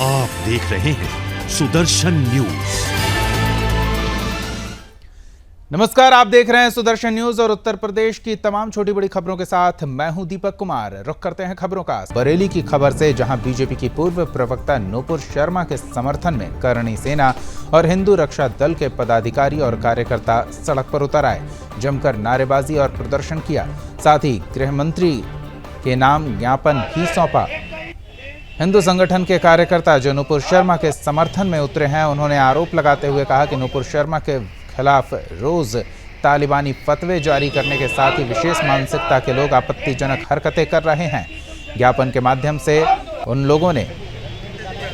आप देख रहे हैं सुदर्शन न्यूज। नमस्कार, आप देख रहे हैं सुदर्शन न्यूज और उत्तर प्रदेश की तमाम छोटी बड़ी खबरों के साथ मैं हूं दीपक कुमार। रुख करते हैं खबरों का। बरेली की खबर से, जहां बीजेपी की पूर्व प्रवक्ता नूपुर शर्मा के समर्थन में करणी सेना और हिंदू रक्षा दल के पदाधिकारी और कार्यकर्ता सड़क पर उतर आए, जमकर नारेबाजी और प्रदर्शन किया। साथ ही गृह मंत्री के नाम ज्ञापन भी सौंपा। हिंदू संगठन के कार्यकर्ता जो नूपुर शर्मा के समर्थन में उतरे हैं, उन्होंने आरोप लगाते हुए कहा कि नूपुर शर्मा के खिलाफ रोज तालिबानी फतवे जारी करने के साथ ही विशेष मानसिकता के लोग आपत्तिजनक हरकतें कर रहे हैं। ज्ञापन के माध्यम से उन लोगों ने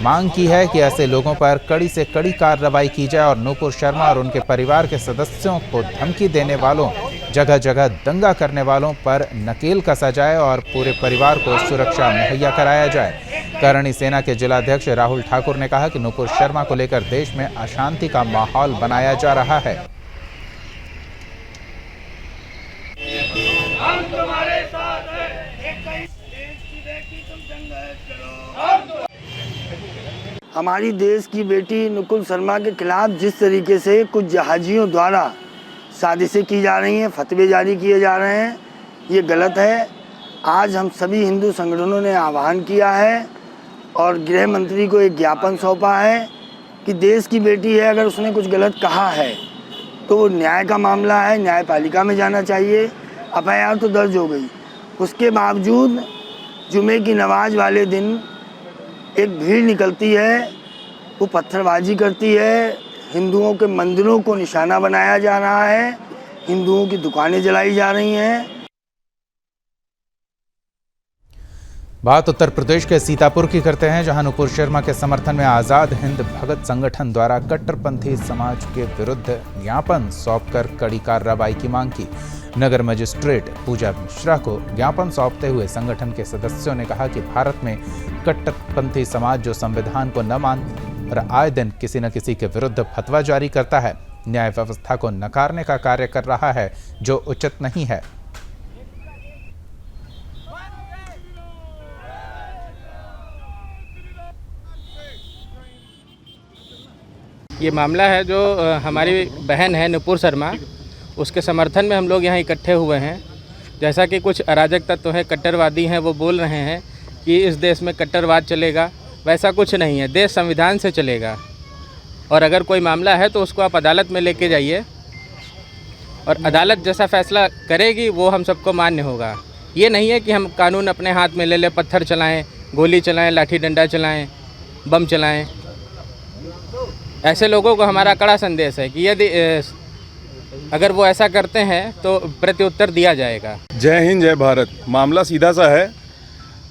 मांग की है कि ऐसे लोगों पर कड़ी से कड़ी कार्रवाई की जाए और नूपुर शर्मा और उनके परिवार के सदस्यों को धमकी देने वालों, जगह जगह दंगा करने वालों पर नकेल कसा जाए और पूरे परिवार को सुरक्षा मुहैया कराया जाए। करणी सेना के जिलाध्यक्ष राहुल ठाकुर ने कहा कि नूपुर शर्मा को लेकर देश में अशांति का माहौल बनाया जा रहा है। हम तुम्हारे साथ हैं, देश की बेटी तुम जंग चलो। हमारी देश की बेटी नूपुर शर्मा के खिलाफ जिस तरीके से कुछ जहाजियों द्वारा साजिशें की जा रही हैं, फतवे जारी किए जा रहे हैं, ये गलत है। आज हम सभी हिंदू संगठनों ने आह्वान किया है और गृह मंत्री को एक ज्ञापन सौंपा है कि देश की बेटी है, अगर उसने कुछ गलत कहा है तो वो न्याय का मामला है, न्यायपालिका में जाना चाहिए। एफआईआर तो दर्ज हो गई, उसके बावजूद जुमे की नमाज वाले दिन एक भीड़ निकलती है, वो पत्थरबाजी करती है, हिंदुओं के मंदिरों को निशाना बनाया जा रहा है, हिंदुओं की दुकानें जलाई जा रही हैं। बात उत्तर प्रदेश के सीतापुर की करते हैं, जहां नूपुर शर्मा के समर्थन में आजाद हिंद भगत संगठन द्वारा कट्टरपंथी समाज के विरुद्ध ज्ञापन सौंपकर कड़ी कार्रवाई की मांग की। नगर मजिस्ट्रेट पूजा मिश्रा को ज्ञापन सौंपते हुए संगठन के सदस्यों ने कहा कि भारत में कट्टरपंथी समाज जो संविधान को न मान और आए दिन किसी न किसी के विरुद्ध फतवा जारी करता है, न्याय व्यवस्था को नकारने का कार्य कर रहा है, जो उचित नहीं है। ये मामला है जो हमारी बहन है नूपुर शर्मा, उसके समर्थन में हम लोग यहाँ इकट्ठे हुए हैं। जैसा कि कुछ अराजक तत्व हैं, कट्टरवादी हैं, वो बोल रहे हैं कि इस देश में कट्टरवाद चलेगा, वैसा कुछ नहीं है। देश संविधान से चलेगा और अगर कोई मामला है तो उसको आप अदालत में लेके जाइए और अदालत जैसा फैसला करेगी वो हम सबको मान्य होगा। ये नहीं है कि हम कानून अपने हाथ में ले लें, पत्थर चलाएं, गोली चलाएं, लाठी डंडा चलाएं, बम चलाएं। ऐसे लोगों को हमारा कड़ा संदेश है कि यदि अगर वो ऐसा करते हैं तो प्रत्युत्तर दिया जाएगा। जय हिंद, जय भारत। मामला सीधा सा है,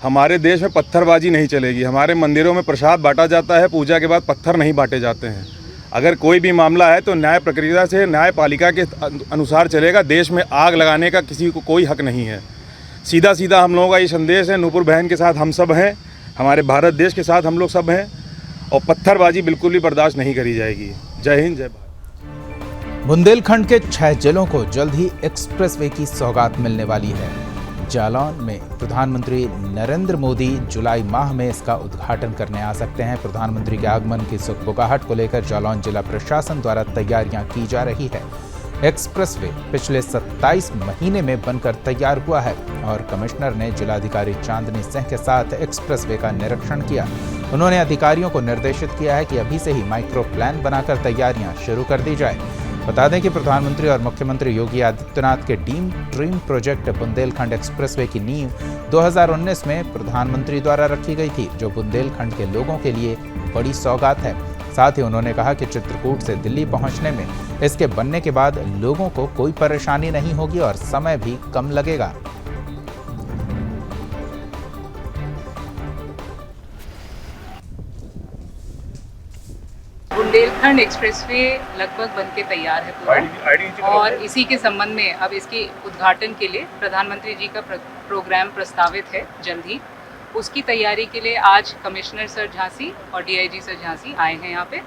हमारे देश में पत्थरबाजी नहीं चलेगी। हमारे मंदिरों में प्रसाद बांटा जाता है, पूजा के बाद पत्थर नहीं बांटे जाते हैं। अगर कोई भी मामला है तो न्याय प्रक्रिया से, न्यायपालिका के अनुसार चलेगा। देश में आग लगाने का किसी को कोई हक नहीं है। सीधा सीधा हम लोगों का ये संदेश है, नूपुर बहन के साथ हम सब हैं, हमारे भारत देश के साथ हम लोग सब हैं और पत्थरबाजी बिल्कुल भी बर्दाश्त नहीं करी जाएगी। जय हिंद, जय भारत। बुंदेलखंड के 6 जिलों को जल्द ही एक्सप्रेसवे की सौगात मिलने वाली है। जालौन में प्रधानमंत्री नरेंद्र मोदी जुलाई माह में इसका उद्घाटन करने आ सकते हैं। प्रधानमंत्री के आगमन की सुगबुगाहट को लेकर जालौन जिला प्रशासन द्वारा तैयारियां की जा रही है। एक्सप्रेसवे पिछले 27 महीने में बनकर तैयार हुआ है और कमिश्नर ने जिलाधिकारी चांदनी सिंह के साथ एक्सप्रेसवे का निरीक्षण किया। उन्होंने अधिकारियों को निर्देशित किया है कि अभी से ही माइक्रो प्लान बनाकर तैयारियां शुरू कर दी जाए। बता दें कि प्रधानमंत्री और मुख्यमंत्री योगी आदित्यनाथ के ड्रीम प्रोजेक्ट बुंदेलखंड एक्सप्रेसवे की नींव 2019 में प्रधानमंत्री द्वारा रखी गई थी, जो बुंदेलखंड के लोगों के लिए बड़ी सौगात है। साथ ही उन्होंने कहा कि चित्रकूट से दिल्ली पहुंचने में इसके बनने के बाद लोगों को कोई परेशानी नहीं होगी और समय भी कम लगेगा। बुंदेलखंड एक्सप्रेसवे लगभग बनके तैयार है पूरा और इसी के संबंध में अब इसके उद्घाटन के लिए प्रधानमंत्री जी का प्रोग्राम प्रस्तावित है जल्द ही। उसकी तैयारी के लिए आज कमिश्नर सर झांसी और डीआईजी सर झांसी आए हैं यहाँ पे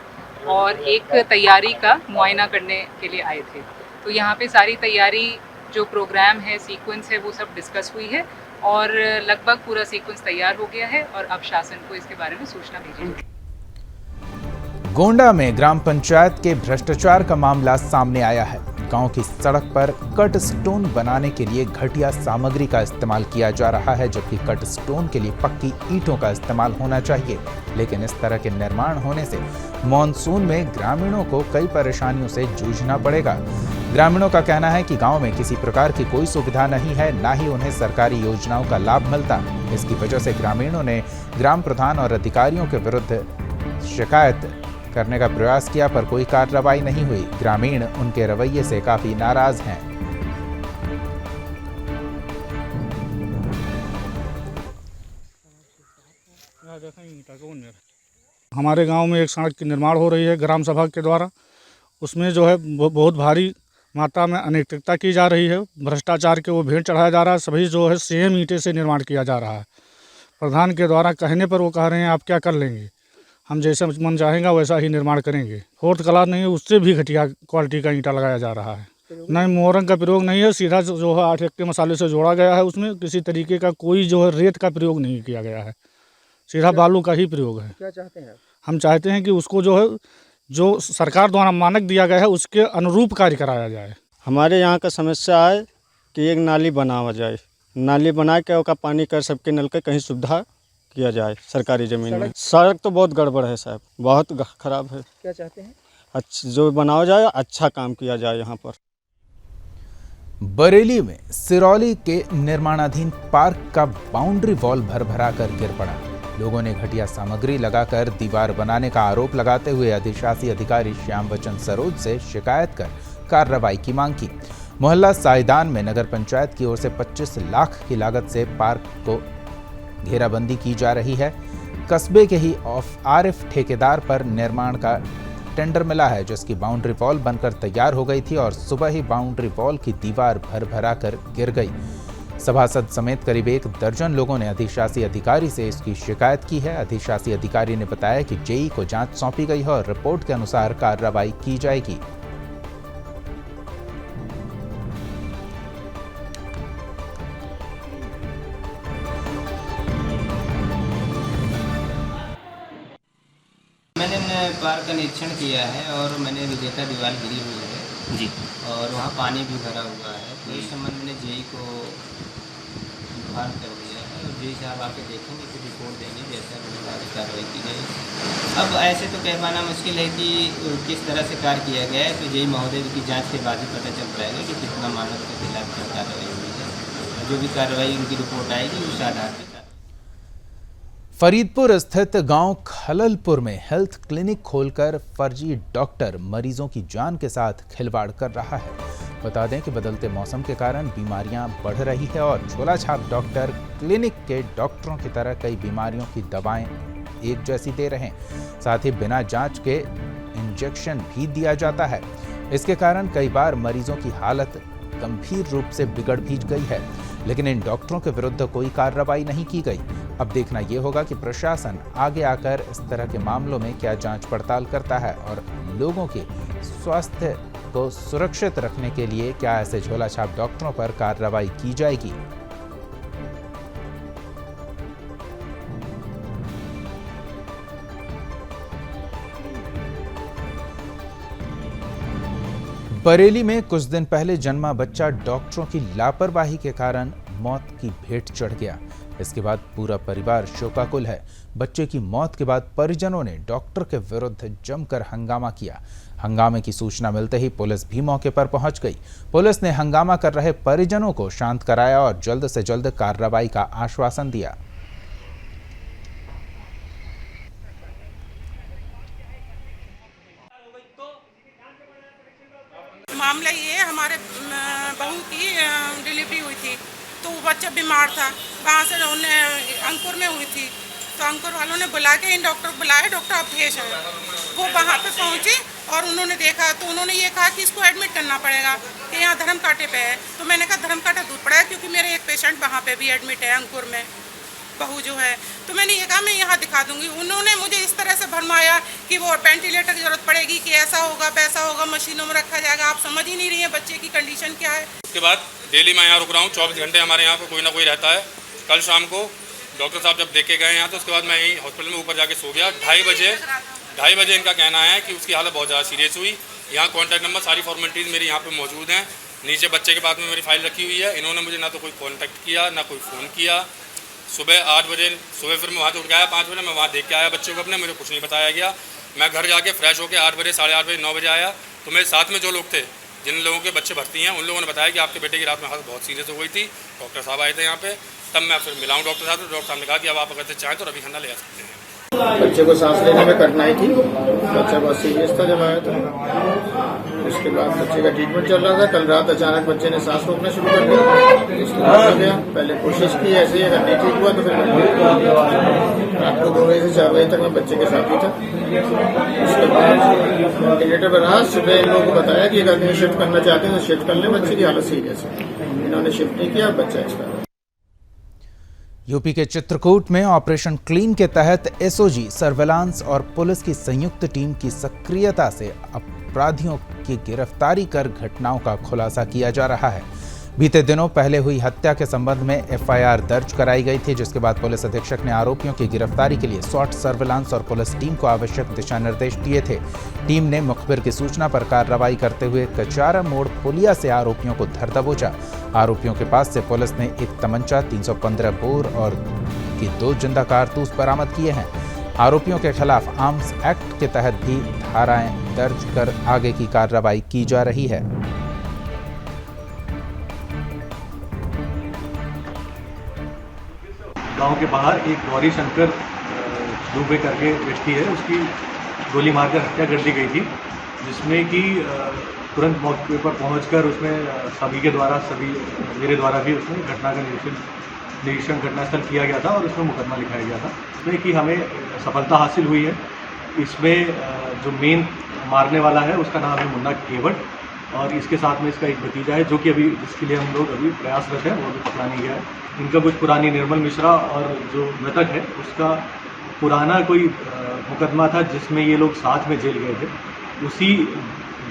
और एक तैयारी का मुआयना करने के लिए आए थे। तो यहाँ पे सारी तैयारी जो प्रोग्राम है, सीक्वेंस है, वो सब डिस्कस हुई है और लगभग पूरा सीक्वेंस तैयार हो गया है और अब शासन को इसके बारे में सूचना भेजी जाएगी। गोंडा में ग्राम पंचायत के भ्रष्टाचार का मामला सामने आया है। गांव की सड़क पर कट स्टोन बनाने के लिए घटिया सामग्री का इस्तेमाल किया जा रहा है, जबकि कट स्टोन के लिए पक्की ईंटों का इस्तेमाल होना चाहिए। लेकिन इस तरह के निर्माण होने से मॉनसून में ग्रामीणों को कई परेशानियों से जूझना पड़ेगा। ग्रामीणों का कहना है कि गांव में किसी प्रकार की कोई सुविधा नहीं है, ना ही उन्हें सरकारी योजनाओं का लाभ मिलता। इसकी वजह से ग्रामीणों ने ग्राम प्रधान और अधिकारियों के विरुद्ध शिकायत करने का प्रयास किया, पर कोई कार्रवाई नहीं हुई। ग्रामीण उनके रवैये से काफी नाराज हैं। हमारे गांव में एक सड़क की निर्माण हो रही है ग्राम सभा के द्वारा। उसमें जो है बहुत भारी मात्रा में अनैतिकता की जा रही है, भ्रष्टाचार के वो भेंट चढ़ाया जा रहा है। सभी जो है सेम ईंटे से निर्माण किया जा रहा है। प्रधान के द्वारा कहने पर वो कह रहे हैं आप क्या कर लेंगे, हम जैसे मन चाहेंगे वैसा ही निर्माण करेंगे। फोर्थ क्लास नहीं है, उससे भी घटिया क्वालिटी का ईंटा लगाया जा रहा है। नहीं, मोरंग का प्रयोग नहीं है, सीधा जो है 8 के मसाले से जोड़ा गया है। उसमें किसी तरीके का कोई जो है रेत का प्रयोग नहीं किया गया है, सीधा बालू का ही प्रयोग है। क्या चाहते हैं? हम चाहते हैं कि उसको जो है जो सरकार द्वारा मानक दिया गया है उसके अनुरूप कार्य कराया जाए। हमारे यहाँ का समस्या है कि एक नाली बनावा जाए, नाली बना के उसका पानी कर सबके नल के कहीं सुविधा किया जाए सरकारी ज़मीन में। सड़क तो बहुत गड़बड़ है साहब, बहुत खराब है। क्या चाहते हैं? अच्छा जो बनावा जाए, अच्छा काम किया जाए यहाँ पर। बरेली में सिरौली के निर्माणाधीन पार्क का बाउंड्री वॉल भर कर गिर पड़ा। लोगों ने घटिया सामग्री लगाकर दीवार बनाने का आरोप लगाते हुए अधिशासी अधिकारी श्याम वचन सरोज से शिकायत कर कार्रवाई की मांग की। मोहल्ला साइदान में नगर पंचायत की ओर से 25 लाख की लागत से पार्क को घेराबंदी की जा रही है। कस्बे के ही आरिफ ठेकेदार पर निर्माण का टेंडर मिला है, जिसकी बाउंड्री वॉल बनकर तैयार हो गई थी और सुबह ही बाउंड्री वॉल की दीवार भर कर गिर गई। सभासद समेत करीब 1 दर्जन लोगों ने अधिशासी अधिकारी से इसकी शिकायत की है। अधिशासी अधिकारी ने बताया कि जेई को जांच सौंपी गई है और रिपोर्ट के अनुसार कार्रवाई की जाएगी। मैंने पार्क का निरीक्षण किया है और मैंने विजेता दीवार गिरी हुई है जी, और वहाँ पानी भी भरा हुआ है। तो इस संबंध में जेई को गुहार कर दिया है और जेई साहब आके देखेंगे, फिर रिपोर्ट देंगे, जैसा भी कार्रवाई की जाएगी। अब ऐसे तो कह पाना मुश्किल है कि किस तरह से कार्य किया गया है, तो जेई महोदय की जाँच के बाद ही पता चल पाएगा कि कितना मानव के खिलाफ क्या कार्रवाई हुई है। जो भी कार्रवाई उनकी रिपोर्ट आएगी उस आधार पर। फरीदपुर स्थित गांव खललपुर में हेल्थ क्लिनिक खोलकर फर्जी डॉक्टर मरीजों की जान के साथ खिलवाड़ कर रहा है। बता दें कि बदलते मौसम के कारण बीमारियां बढ़ रही है और झोला छाप डॉक्टर क्लिनिक के डॉक्टरों की तरह कई बीमारियों की दवाएं एक जैसी दे रहे हैं। साथ ही बिना जांच के इंजेक्शन भी दिया जाता है। इसके कारण कई बार मरीजों की हालत गंभीर रूप से बिगड़ भी गई है, लेकिन इन डॉक्टरों के विरुद्ध कोई कार्रवाई नहीं की गई। अब देखना यह होगा कि प्रशासन आगे आकर इस तरह के मामलों में क्या जांच पड़ताल करता है और लोगों के स्वास्थ्य को सुरक्षित रखने के लिए क्या ऐसे झोला छाप डॉक्टरों पर कार्रवाई की जाएगी। बरेली में कुछ दिन पहले जन्मा बच्चा डॉक्टरों की लापरवाही के कारण मौत की भेंट चढ़ गया। इसके बाद पूरा परिवार शोकाकुल है। बच्चे की मौत के बाद परिजनों ने डॉक्टर के विरुद्ध जमकर हंगामा किया। हंगामे की सूचना मिलते ही पुलिस भी मौके पर पहुंच गई। पुलिस ने हंगामा कर रहे परिजनों को शांत कराया और जल्द से जल्द कार्रवाई का आश्वासन दिया। मामला ये है, हमारे बहू की डिलीवरी हुई थी तो वो बच्चा बीमार था। वहाँ से उन्हें अंकुर में हुई थी तो अंकुर वालों ने बुला के इन डॉक्टर को बुलाया, डॉक्टर अवधेश है। वो वहाँ पे पहुँचे और उन्होंने देखा तो उन्होंने ये कहा कि इसको एडमिट करना पड़ेगा कि यहाँ धर्म कांटे पे है। तो मैंने कहा धर्म कांटा दूर पड़ा है, क्योंकि मेरे एक पेशेंट वहाँ पे भी एडमिट है अंकुर में, बहू जो है। तो मैंने ये कहा मैं यहाँ दिखा दूंगी। उन्होंने मुझे इस तरह से भरमाया कि वो वेंटिलेटर की जरूरत पड़ेगी, कि ऐसा होगा वैसा होगा, मशीनों में रखा जाएगा। आप समझ ही नहीं रही है बच्चे की कंडीशन क्या है। उसके बाद डेली मैं यहाँ रुक रहा हूँ, 24 घंटे हमारे यहाँ पे कोई ना कोई रहता है। कल शाम को डॉक्टर साहब जब देखे गए यहाँ, तो उसके बाद मैं यहीं हॉस्पिटल में ऊपर जाके सो गया। 2:30 बजे 2:30 बजे इनका कहना है कि उसकी हालत बहुत ज़्यादा सीरियस हुई। यहाँ कॉन्टैक्ट नंबर सारी फॉर्मेलिटीज़ मेरी यहाँ पे मौजूद हैं। नीचे बच्चे के पास में मेरी फ़ाइल रखी हुई है। इन्होंने मुझे ना तो कोई कॉन्टैक्ट किया ना कोई फ़ोन किया। सुबह 8 बजे फिर मैं वहाँ से उठ के आया, 5 बजे मैं वहाँ देख के आया बच्चों को अपने, मुझे कुछ नहीं बताया गया। मैं घर जाके फ्रेश होकर 8 बजे 8:30 बजे 9 बजे आया तो मेरे साथ में जो लोग थे, जिन लोगों के बच्चे भर्ती हैं, उन लोगों ने बताया कि आपके बेटे की रात में हालत बहुत सीरियस हो गई थी। डॉक्टर साहब आए थे यहाँ पे, तब मैं फिर मिला हूँ डॉक्टर साहब। तो डॉक्टर साहब ने कहा कि अब आप अगर चाहें तो रवि खन्ना ले आ सकते हैं। बच्चे को सांस लेने में कठिनाई थी, बच्चा बहुत सीरियस था जब आया था। उसके बाद बच्चे का ट्रीटमेंट चल रहा था। कल रात अचानक बच्चे ने सांस रोकना शुरू कर दिया, उसके बाद हो गया। पहले कोशिश की ऐसे ही, अगर नहीं ठीक हुआ तो फिर रात को 2 बजे से 4 बजे तक मैं बच्चे के साथ ही था। उसके बाद वेंटिलेटर पर रहा। सुबह इन लोगों को बताया कि अगर कहीं शिफ्ट करना चाहते हैं तो शिफ्ट कर लें, बच्चे की हालत सीरियस है। इन्होंने शिफ्ट नहीं किया, बच्चा एक्सपायर। यूपी के चित्रकूट में ऑपरेशन क्लीन के तहत एसओजी, सर्विलांस और पुलिस की संयुक्त टीम की सक्रियता से अपराधियों की गिरफ्तारी कर घटनाओं का खुलासा किया जा रहा है। बीते दिनों पहले हुई हत्या के संबंध में एफआईआर दर्ज कराई गई थी, जिसके बाद पुलिस अधीक्षक ने आरोपियों की गिरफ्तारी के लिए SWAT, सर्विलांस और पुलिस टीम को आवश्यक दिशा निर्देश दिए थे। टीम ने मुखबिर की सूचना पर कार्रवाई करते हुए कचारा मोड़ पुलिया से आरोपियों को धर दबोचा। आरोपियों के पास से पुलिस ने एक तमंचा, 315 बोर और 2 जिंदा कारतूस बरामद किए हैं। आरोपियों के खिलाफ आर्म्स एक्ट के तहत भी धाराएं दर्ज कर आगे की कार्रवाई की जा रही है। गांव के बाहर एक गौरी शंकर दुबे करके व्यक्ति है, उसकी गोली मारकर हत्या कर दी गई थी, जिसमें कि तुरंत मौके पर पहुंचकर उसमें मेरे द्वारा भी उसमें घटना का निरीक्षण घटनास्थल किया गया था और उसमें मुकदमा लिखाया गया था। इसमें कि हमें सफलता हासिल हुई है। इसमें जो मेन मारने वाला है उसका नाम है मुन्ना केवट और इसके साथ में इसका एक भतीजा है, जो कि अभी जिसके लिए हम लोग अभी प्रयासरत हैं, वो अभी पकड़ा नहीं गया है। इनका कुछ पुरानी निर्मल मिश्रा और जो मृतक है उसका पुराना कोई मुकदमा था जिसमें ये लोग साथ में जेल गए थे। उसी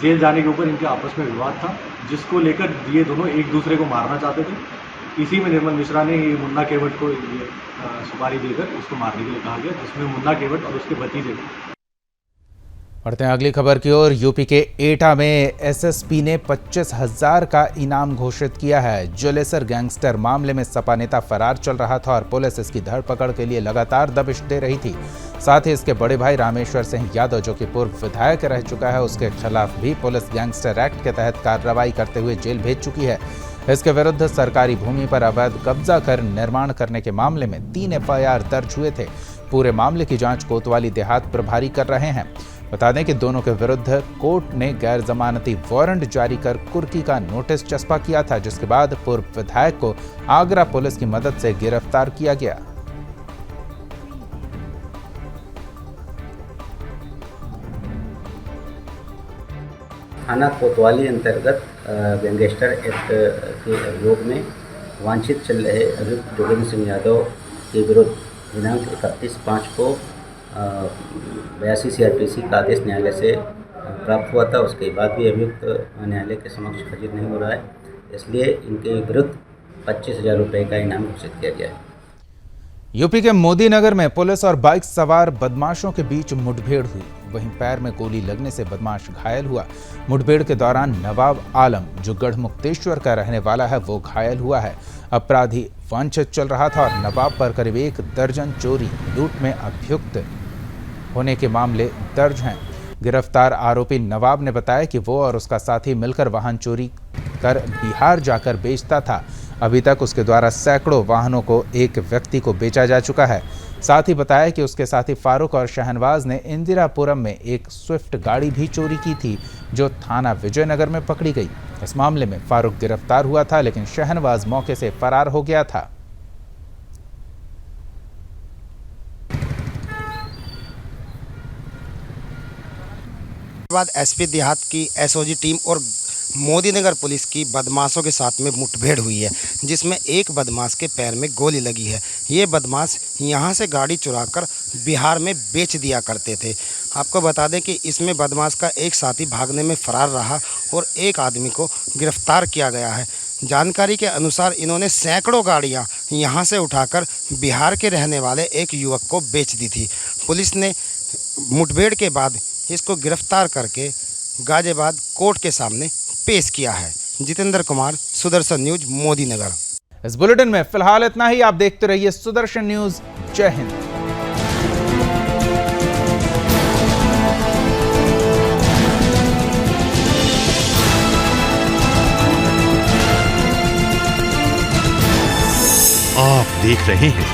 जेल जाने के ऊपर इनके आपस में विवाद था, जिसको लेकर ये दोनों एक दूसरे को मारना चाहते थे। इसी में निर्मल मिश्रा ने ये मुन्ना केवट को ये सुपारी देकर इसको मारने के लिए कहा गया, जिसमें मुन्ना केवट और उसके भतीजे। बढ़ते हैं अगली खबर की ओर। यूपी के एटा में एसएसपी ने 25,000 का इनाम घोषित किया है। जलेसर गैंगस्टर मामले में सपा नेता फरार चल रहा था और पुलिस इसकी धरपकड़ के लिए लगातार दबिश दे रही थी। साथ ही इसके बड़े भाई रामेश्वर सिंह यादव, जो कि पूर्व विधायक रह चुका है, उसके खिलाफ भी पुलिस गैंगस्टर एक्ट के तहत कार्रवाई करते हुए जेल भेज चुकी है। इसके विरुद्ध सरकारी भूमि पर अवैध कब्जा कर निर्माण करने के मामले में 3 एफआईआर दर्ज हुए थे। पूरे मामले की जांच कोतवाली देहात प्रभारी कर रहे हैं। बता दें कि दोनों के विरुद्ध कोर्ट ने गैर जमानती वारंट जारी कर कुर्की का नोटिस चस्पा किया था, जिसके बाद पूर्व विधायक को आगरा पुलिस की मदद से गिरफ्तार किया गया। थाना कोतवाली अंतर्गत गैंगस्टर एक्ट के अभियोग में वांछित चल रहे अभियुक्त जोगेंद्र सिंह यादव के विरुद्ध दिनांक 31/5 को 82 CRPC का आदेश न्यायालय से प्राप्त हुआ था। उसके बाद भी अभियुक्त न्यायालय के समक्ष हाजिर नहीं हो रहा है, इसलिए इनके विरुद्ध 25,000 रुपये का इनाम घोषित किया गया है। यूपी के मोदी नगर में पुलिस और बाइक सवार बदमाशों के बीच मुठभेड़ हुई। वहीं पैर में गोली लगने से बदमाश घायल हुआ। मुठभेड़ के दौरान नवाब आलम, जो गढ़मुक्तेश्वर का रहने वाला है, वो घायल हुआ है। अपराधी वांछित चल रहा था और नवाब पर करीब 1 दर्जन चोरी लूट में अभियुक्त होने के मामले दर्ज हैं। गिरफ्तार आरोपी नवाब ने बताया कि वो और उसका साथी मिलकर वाहन चोरी कर बिहार जाकर बेचता था। अभी तक उसके द्वारा सैकड़ों वाहनों को एक व्यक्ति को बेचा जा चुका है। साथ ही बताया कि उसके साथी फारूक और शहनवाज ने इंदिरापुरम में एक स्विफ्ट गाड़ी भी चोरी की थी, जो थाना विजयनगर में पकड़ी गई। इस मामले में फारूक गिरफ्तार हुआ था, लेकिन शहनवाज मौके से फरार हो गया था। बाद एसपी देहात की एसओजी टीम और मोदी नगर पुलिस की बदमाशों के साथ में मुठभेड़ हुई है, जिसमें एक बदमाश के पैर में गोली लगी है। ये बदमाश यहाँ से गाड़ी चुराकर बिहार में बेच दिया करते थे। आपको बता दें कि इसमें बदमाश का एक साथी भागने में फरार रहा और एक आदमी को गिरफ्तार किया गया है। जानकारी के अनुसार इन्होंने सैकड़ों गाड़ियाँ यहाँ से उठाकर बिहार के रहने वाले एक युवक को बेच दी थी। पुलिस ने मुठभेड़ के बाद इसको गिरफ्तार करके गाजियाबाद कोर्ट के सामने पेश किया है। जितेंद्र कुमार, सुदर्शन न्यूज, मोदी नगर। इस बुलेटिन में फिलहाल इतना ही। आप देखते रहिए सुदर्शन न्यूज। जय हिंद। आप देख रहे हैं